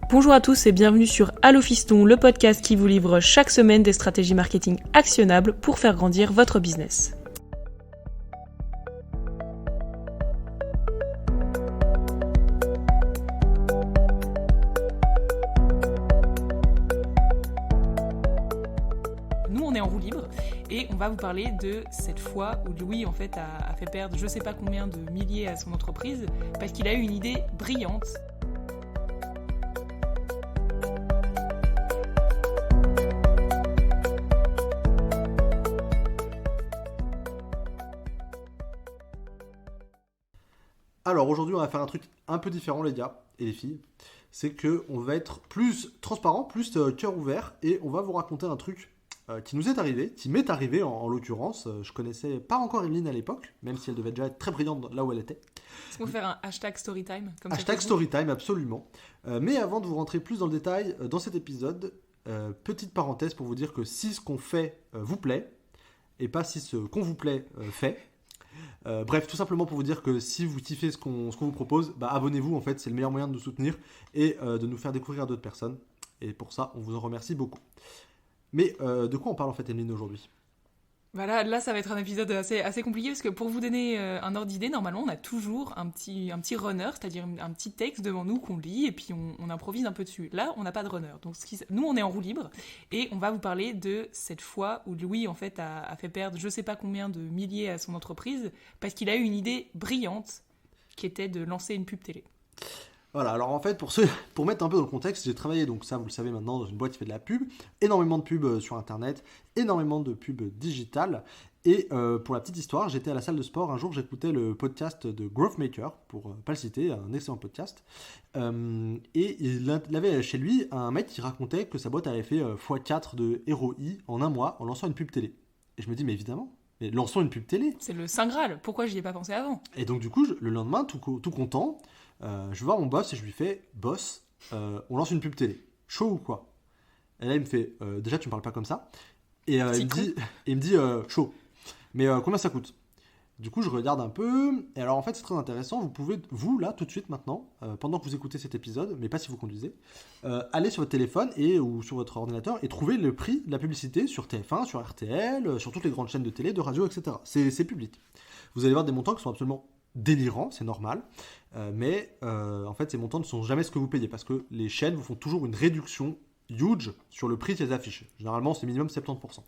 Bonjour à tous et bienvenue sur Allo Fiston, le podcast qui vous livre chaque semaine des stratégies marketing actionnables pour faire grandir votre business. Nous, on est en roue libre et on va vous parler de cette fois où Louis en fait a fait perdre je ne sais pas combien de milliers à son entreprise parce qu'il a eu une idée brillante. Alors aujourd'hui on va faire un truc un peu différent les gars et les filles, c'est qu'on va être plus transparent, plus cœur ouvert et on va vous raconter un truc qui nous est arrivé, qui m'est arrivé en l'occurrence. Je connaissais pas encore Emeline à l'époque, même si elle devait déjà être très brillante là où elle était. Est-ce qu'on va faire un hashtag storytime comme Hashtag storytime, absolument. Mais avant de vous rentrer plus dans le détail dans cet épisode, petite parenthèse pour vous dire que si ce qu'on fait vous plaît, et pas si ce qu'on vous plaît fait. Bref, tout simplement pour vous dire que si vous kiffez ce qu'on vous propose, abonnez-vous, en fait, c'est le meilleur moyen de nous soutenir et de nous faire découvrir à d'autres personnes. Et pour ça, on vous en remercie beaucoup. Mais de quoi on parle en fait, Emeline, aujourd'hui ? Voilà, là, ça va être un épisode assez compliqué parce que pour vous donner un ordre d'idée, normalement, on a toujours un petit runner, c'est-à-dire un petit texte devant nous qu'on lit et puis on improvise un peu dessus. Là, on n'a pas de runner. Donc, nous, on est en roue libre et on va vous parler de cette fois où Louis, en fait, a fait perdre je ne sais pas combien de milliers à son entreprise parce qu'il a eu une idée brillante qui était de lancer une pub télé. Voilà, alors en fait, pour mettre un peu dans le contexte, j'ai travaillé, donc ça vous le savez maintenant, dans une boîte qui fait de la pub, énormément de pubs sur internet, énormément de pubs digitales, et pour la petite histoire, j'étais à la salle de sport, un jour j'écoutais le podcast de Growth Maker, pour pas le citer, un excellent podcast, et il avait chez lui un mec qui racontait que sa boîte avait fait x4 de ROI en un mois en lançant une pub télé. Et je me dis, mais évidemment, mais lançons une pub télé. C'est le Saint Graal, pourquoi j'y ai pas pensé avant ? Et donc du coup, le lendemain, tout content, je vais voir mon boss et je lui fais « Boss, on lance une pub télé. Chaud ou quoi ?» Et là, il me fait « Déjà, tu me parles pas comme ça. » Et il me dit « Chaud. Mais combien ça coûte ?» Du coup, je regarde un peu. Et alors, en fait, c'est très intéressant. Vous pouvez, vous, là, tout de suite, maintenant, pendant que vous écoutez cet épisode, mais pas si vous conduisez, aller sur votre téléphone ou sur votre ordinateur et trouver le prix de la publicité sur TF1, sur RTL, sur toutes les grandes chaînes de télé, de radio, etc. C'est public. Vous allez voir des montants qui sont absolument délirants, c'est normal. Mais en fait, ces montants ne sont jamais ce que vous payez parce que les chaînes vous font toujours une réduction huge sur le prix qu'elles affichent. Généralement, c'est minimum 70%.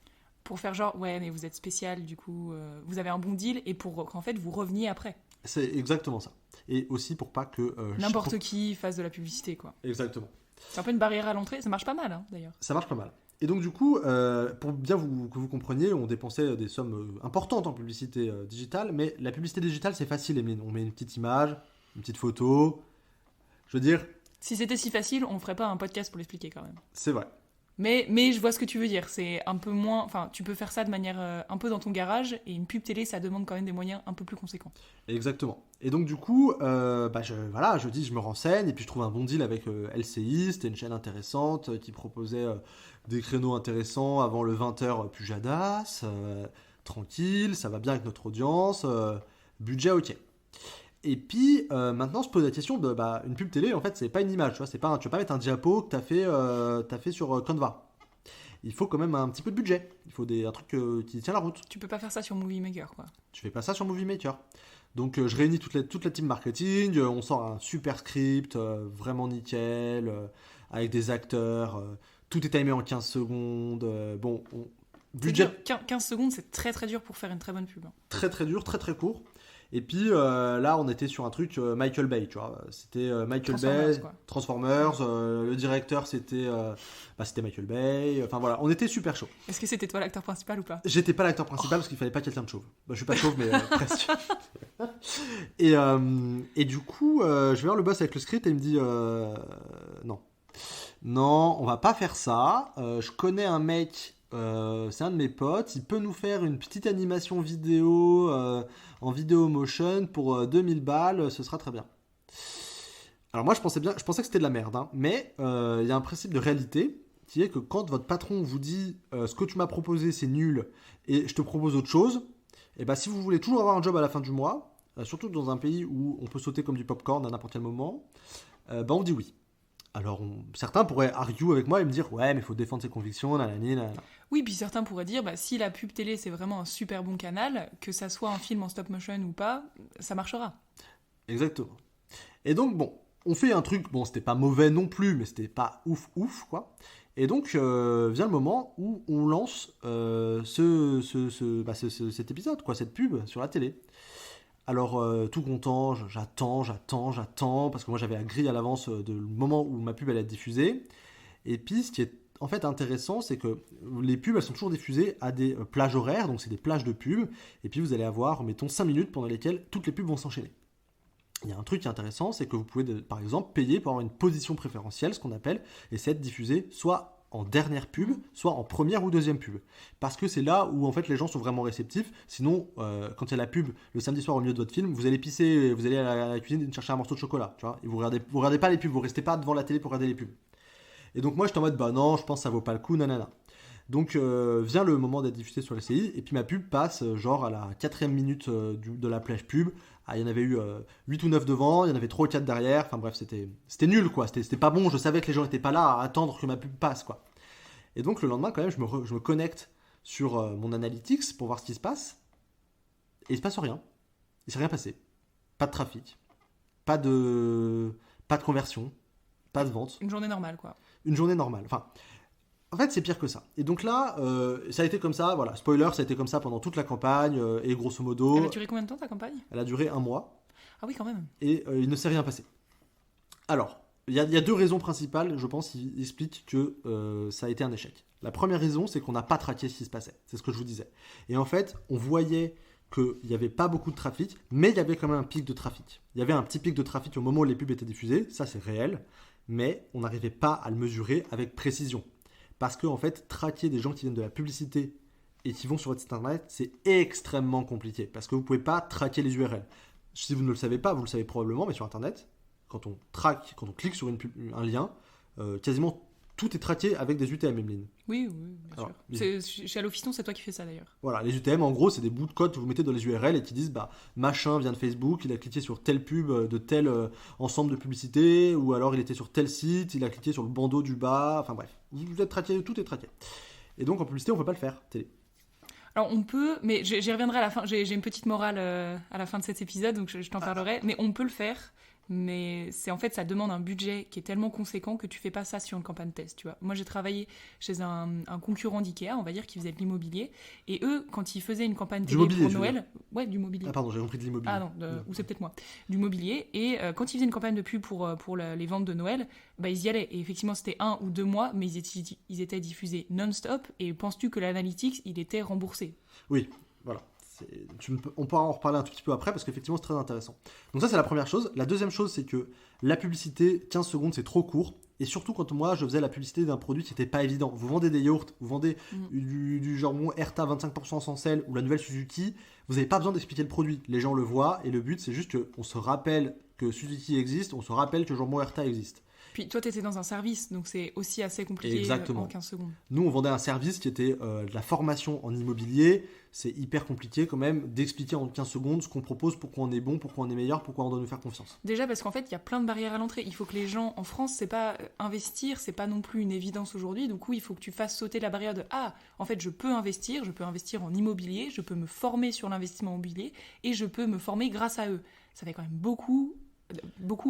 Pour faire genre, ouais, mais vous êtes spécial, du coup, vous avez un bon deal et pour qu'en fait vous reveniez après. C'est exactement ça. Et aussi pour pas que... n'importe qui fasse de la publicité, quoi. Exactement. C'est un peu une barrière à l'entrée, ça marche pas mal, hein, d'ailleurs. Ça marche pas mal. Et donc du coup, pour bien que vous compreniez, on dépensait des sommes importantes en publicité digitale, mais la publicité digitale, c'est facile, Emeline. On met une petite image, une petite photo. Je veux dire... Si c'était si facile, on ferait pas un podcast pour l'expliquer quand même. C'est vrai. Mais je vois ce que tu veux dire. C'est un peu moins... Enfin, tu peux faire ça de manière un peu dans ton garage, et une pub télé, ça demande quand même des moyens un peu plus conséquents. Exactement. Et donc du coup, je me renseigne, et puis je trouve un bon deal avec LCI. C'était une chaîne intéressante qui proposait des créneaux intéressants avant le 20h Pujadas. Tranquille, ça va bien avec notre audience. Budget ok. Et puis maintenant, on se pose la question de une pub télé, en fait, c'est pas une image, tu vois, tu vas pas mettre un diapo que t'as fait sur Canva. Il faut quand même un petit peu de budget. Il faut un truc qui tient la route. Tu peux pas faire ça sur Movie Maker, quoi. Tu fais pas ça sur Movie Maker. Donc je réunis toute la team marketing, on sort un super script, vraiment nickel, avec des acteurs, tout est timé en 15 secondes. Budget. 15 secondes, c'est très très dur pour faire une très bonne pub. Très très dur, très très court. Et puis là, on était sur un truc Michael Bay, tu vois. C'était Michael Bay, Transformers. Le directeur, c'était Michael Bay. Enfin voilà, on était super chaud. Est-ce que c'était toi l'acteur principal ou pas ? J'étais pas l'acteur principal parce qu'il fallait pas quelqu'un de chauve. Je suis pas chauve, mais presque. Et du coup, je vais voir le boss avec le script et il me dit non, on va pas faire ça. Je connais un mec. C'est un de mes potes, il peut nous faire une petite animation vidéo en vidéo motion pour 2000 balles, ce sera très bien. Alors moi je pensais que c'était de la merde, hein, mais il y a un principe de réalité qui est que quand votre patron vous dit ce que tu m'as proposé c'est nul et je te propose autre chose, et si vous voulez toujours avoir un job à la fin du mois, surtout dans un pays où on peut sauter comme du popcorn à n'importe quel moment, on dit oui. Alors, certains pourraient argue avec moi et me dire « Ouais, mais il faut défendre ses convictions, nanani, nanana. » Oui, puis certains pourraient dire, si la pub télé c'est vraiment un super bon canal, que ça soit un film en stop motion ou pas, ça marchera. Exactement. Et donc, bon, on fait un truc, bon, c'était pas mauvais non plus, mais c'était pas ouf, quoi. Et donc, vient le moment où on lance cet épisode, quoi, cette pub sur la télé. Alors, tout content, j'attends, parce que moi j'avais la grille à l'avance de le moment où ma pub allait être diffusée. Et puis, ce qui est en fait intéressant, c'est que les pubs, elles sont toujours diffusées à des plages horaires, donc c'est des plages de pubs. Et puis, vous allez avoir, mettons, 5 minutes pendant lesquelles toutes les pubs vont s'enchaîner. Il y a un truc qui est intéressant, c'est que vous pouvez, par exemple, payer pour avoir une position préférentielle, ce qu'on appelle, et c'est être diffusé soit en dernière pub, soit en première ou deuxième pub. Parce que c'est là où en fait les gens sont vraiment réceptifs. Sinon, quand il y a la pub le samedi soir au milieu de votre film, vous allez pisser, vous allez à la cuisine chercher un morceau de chocolat, tu vois, et vous regardez pas les pubs, vous restez pas devant la télé pour regarder les pubs. Et donc moi j'étais en mode bah non, je pense que ça vaut pas le coup, nanana. Donc vient le moment d'être diffusé sur LCI, et puis ma pub passe genre à la 4ème minute de la plage pub. Ah, il y en avait eu 8 ou 9 devant, il y en avait 3 ou 4 derrière, enfin bref, c'était nul quoi, c'était pas bon, je savais que les gens n'étaient pas là à attendre que ma pub passe quoi. Et donc le lendemain quand même, je me connecte sur mon analytics pour voir ce qui se passe, et il se passe rien, il s'est rien passé. Pas de trafic, pas de conversion, pas de vente. Une journée normale quoi. Une journée normale, enfin... En fait, c'est pire que ça. Et donc là, ça a été comme ça, voilà, spoiler, ça a été comme ça pendant toute la campagne, et grosso modo... Elle a duré combien de temps ta campagne ? Elle a duré 1 mois. Ah oui, quand même. Et il ne s'est rien passé. Alors, il y a 2 raisons principales, je pense, qui expliquent que ça a été un échec. La première raison, c'est qu'on n'a pas traqué ce qui se passait. C'est ce que je vous disais. Et en fait, on voyait qu'il n'y avait pas beaucoup de trafic, mais il y avait quand même un pic de trafic. Il y avait un petit pic de trafic au moment où les pubs étaient diffusées, ça c'est réel, mais on n'arrivait pas à le mesurer avec précision. Parce que, en fait, traquer des gens qui viennent de la publicité et qui vont sur votre site internet, c'est extrêmement compliqué. Parce que vous ne pouvez pas traquer les URL. Si vous ne le savez pas, vous le savez probablement, mais sur internet, quand on clique sur un lien, quasiment tout est traqué avec des UTM, Emeline. Oui, bien sûr. Chez Allofiston, c'est toi qui fais ça d'ailleurs. Voilà, les UTM, en gros, c'est des bouts de code que vous mettez dans les URL et qui disent, machin vient de Facebook, il a cliqué sur telle pub de tel ensemble de publicités, ou alors il était sur tel site, il a cliqué sur le bandeau du bas, enfin bref, vous êtes traqué, tout est traqué. Et donc en publicité, on ne peut pas le faire, télé. Alors on peut, mais j'y reviendrai à la fin, j'ai une petite morale à la fin de cet épisode, donc je t'en parlerai, mais on peut le faire. Mais c'est en fait, ça demande un budget qui est tellement conséquent que tu fais pas ça sur une campagne test, tu vois. Moi, j'ai travaillé chez un concurrent d'Ikea, on va dire, qui faisait de l'immobilier. Et eux, quand ils faisaient une campagne télé pour Noël... Ouais, du mobilier. Ah pardon, j'ai compris de l'immobilier. Ah non, ou c'est peut-être moi. Du mobilier. Et quand ils faisaient une campagne de pub pour les ventes de Noël, ils y allaient. Et effectivement, c'était 1 ou 2 mois, mais ils étaient diffusés non-stop. Et penses-tu que l'analytics, il était remboursé ? Oui, voilà. On pourra en reparler un tout petit peu après parce qu'effectivement c'est très intéressant. Donc ça c'est la première chose. La deuxième chose c'est que la publicité, 15 secondes c'est trop court. Et surtout quand moi je faisais la publicité d'un produit qui n'était pas évident. Vous vendez des yaourts, vous vendez du jambon Erta 25% sans sel ou la nouvelle Suzuki, vous n'avez pas besoin d'expliquer le produit. Les gens le voient et le but c'est juste qu'on se rappelle que Suzuki existe, on se rappelle que jambon Erta existe. Puis toi, tu étais dans un service, donc c'est aussi assez compliqué. Exactement. En 15 secondes. Nous, on vendait un service qui était de la formation en immobilier. C'est hyper compliqué quand même d'expliquer en 15 secondes ce qu'on propose, pourquoi on est bon, pourquoi on est meilleur, pourquoi on doit nous faire confiance. Déjà parce qu'en fait, il y a plein de barrières à l'entrée. Il faut que les gens, en France, c'est pas investir, c'est pas non plus une évidence aujourd'hui. Donc oui, il faut que tu fasses sauter la barrière de « Ah, en fait, je peux investir en immobilier, je peux me former sur l'investissement immobilier et je peux me former grâce à eux. » Ça fait quand même beaucoup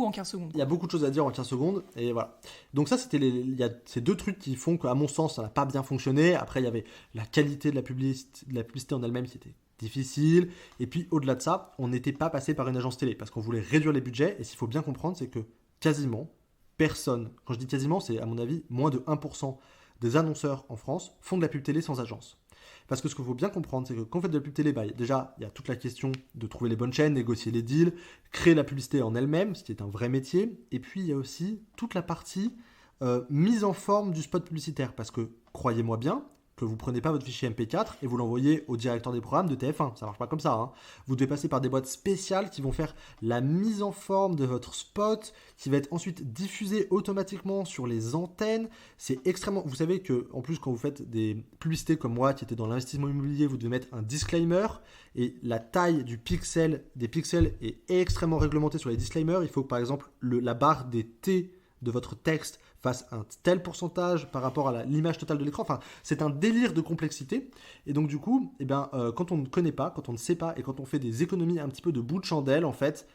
en 15 secondes. Il y a beaucoup de choses à dire en 15 secondes, et voilà. Donc ça, il y a ces 2 trucs qui font qu'à mon sens, ça n'a pas bien fonctionné. Après, il y avait la qualité de la publicité en elle-même qui était difficile. Et puis, au-delà de ça, on n'était pas passé par une agence télé, parce qu'on voulait réduire les budgets. Et ce qu'il faut bien comprendre, c'est que quasiment personne, quand je dis quasiment, c'est à mon avis moins de 1% des annonceurs en France font de la pub télé sans agence. Parce que ce qu'il faut bien comprendre, c'est que quand on fait de la pub télé, déjà, il y a toute la question de trouver les bonnes chaînes, négocier les deals, créer la publicité en elle-même, ce qui est un vrai métier. Et puis, il y a aussi toute la partie mise en forme du spot publicitaire. Parce que, croyez-moi bien, que vous ne prenez pas votre fichier MP4 et vous l'envoyez au directeur des programmes de TF1. Ça ne marche pas comme ça. Hein. Vous devez passer par des boîtes spéciales qui vont faire la mise en forme de votre spot, qui va être ensuite diffusé automatiquement sur les antennes. C'est extrêmement... Vous savez qu'en plus, quand vous faites des publicités comme moi, qui étaient dans l'investissement immobilier, vous devez mettre un disclaimer. Et la taille des pixels est extrêmement réglementée sur les disclaimers. Il faut que, par exemple, la barre des T de votre texte fasse un tel pourcentage par rapport à l'image totale de l'écran. Enfin, c'est un délire de complexité. Et donc, du coup, quand on ne connaît pas, quand on ne sait pas, et quand on fait des économies un petit peu de bout de chandelle, en fait,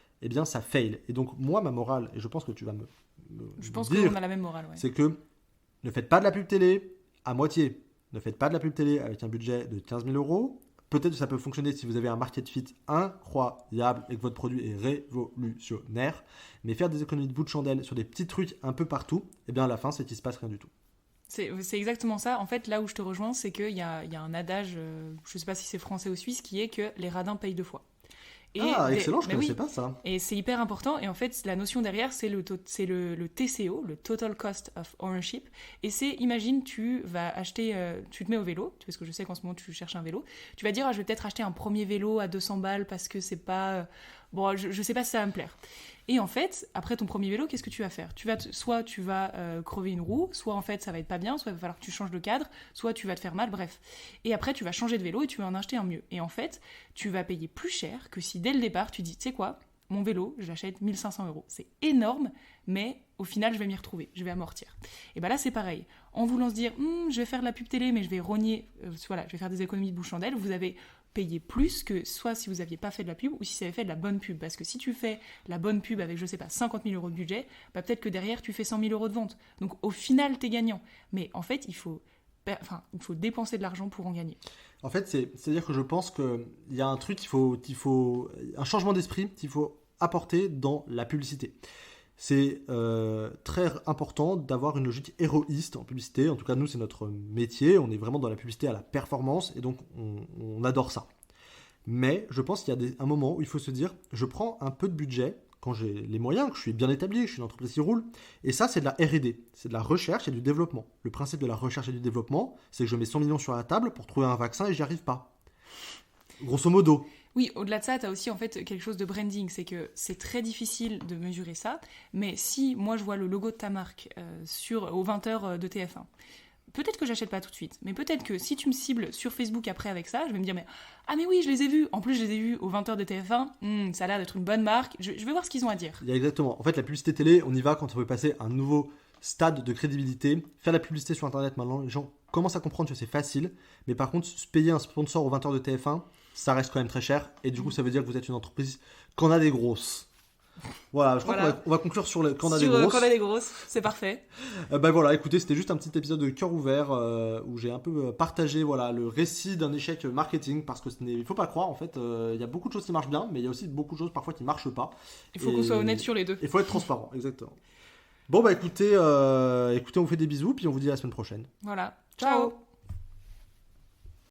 ça fail. Et donc, moi, ma morale, et je pense que tu vas me Je pense dire, qu'on a la même morale, ouais. c'est que ne faites pas de la pub télé à moitié. Ne faites pas de la pub télé avec un budget de 15 000 euros. Peut-être que ça peut fonctionner si vous avez un market fit incroyable et que votre produit est révolutionnaire. Mais faire des économies de bout de chandelle sur des petits trucs un peu partout, à la fin, c'est qu'il ne se passe rien du tout. C'est exactement ça. En fait, là où je te rejoins, c'est qu'il y a un adage, je ne sais pas si c'est français ou suisse, qui est que les radins payent deux fois. Excellent, je ne connaissais pas ça. Et c'est hyper important. Et en fait, la notion derrière, c'est le TCO, le Total Cost of Ownership. Et c'est, imagine, tu vas acheter, tu te mets au vélo, parce que je sais qu'en ce moment, tu cherches un vélo. Tu vas dire, je vais peut-être acheter un premier vélo à 200 balles parce que c'est pas... bon, je ne sais pas si ça va me plaire. Et en fait, après ton premier vélo, qu'est-ce que tu vas faire ? Soit tu vas crever une roue, soit en fait ça va être pas bien, soit il va falloir que tu changes de cadre, soit tu vas te faire mal, bref. Et après tu vas changer de vélo et tu vas en acheter un mieux. Et en fait, tu vas payer plus cher que si dès le départ tu dis, tu sais quoi, mon vélo, je l'achète 1 500 €. C'est énorme, mais au final je vais m'y retrouver, je vais amortir. Et là c'est pareil. En voulant se dire, je vais faire de la pub télé, mais je vais rogner, je vais faire des économies de bouche-chandelle, vous avez payer plus que soit si vous n'aviez pas fait de la pub ou si vous avez fait de la bonne pub. Parce que si tu fais la bonne pub avec, 50 000 € de budget, peut-être que derrière, tu fais 100 000 € de vente. Donc au final, tu es gagnant. Mais en fait, il faut dépenser de l'argent pour en gagner. En fait, c'est-à-dire que je pense qu'il y a un truc un changement d'esprit qu'il faut apporter dans la publicité. C'est très important d'avoir une logique héroïste en publicité. En tout cas, nous, c'est notre métier. On est vraiment dans la publicité à la performance et donc on adore ça. Mais je pense qu'il y a un moment où il faut se dire, je prends un peu de budget quand j'ai les moyens, que je suis bien établi, que je suis une entreprise qui roule. Et ça, c'est de la R&D, c'est de la recherche et du développement. Le principe de la recherche et du développement, c'est que je mets 100 millions sur la table pour trouver un vaccin et j'y arrive pas. Grosso modo. Oui, au-delà de ça, tu as aussi en fait quelque chose de branding, c'est que c'est très difficile de mesurer ça, mais si moi je vois le logo de ta marque aux 20h de TF1, peut-être que j'achète pas tout de suite, mais peut-être que si tu me cibles sur Facebook après avec ça, je vais me dire mais oui, je les ai vus, en plus je les ai vus aux 20h de TF1, ça a l'air d'être une bonne marque, je vais voir ce qu'ils ont à dire. Il y a exactement, en fait la publicité télé, on y va quand on veut passer un nouveau stade de crédibilité. Faire la publicité sur internet maintenant, les gens commencent à comprendre que c'est facile, mais par contre se payer un sponsor aux 20h de TF1, ça reste quand même très cher, et du coup ça veut dire que vous êtes une entreprise qu'on a des grosses. Voilà, je crois qu'on va conclure sur le qu'on a des grosses. Qu'on a des grosses, c'est parfait. Voilà, écoutez, c'était juste un petit épisode de cœur ouvert où j'ai un peu partagé le récit d'un échec marketing, parce que il faut pas croire, en fait, il y a beaucoup de choses qui marchent bien, mais il y a aussi beaucoup de choses parfois qui marchent pas. Il faut qu'on soit honnête sur les deux. Il faut être transparent, exactement. Bon, écoutez, on vous fait des bisous, puis on vous dit à la semaine prochaine. Voilà, ciao.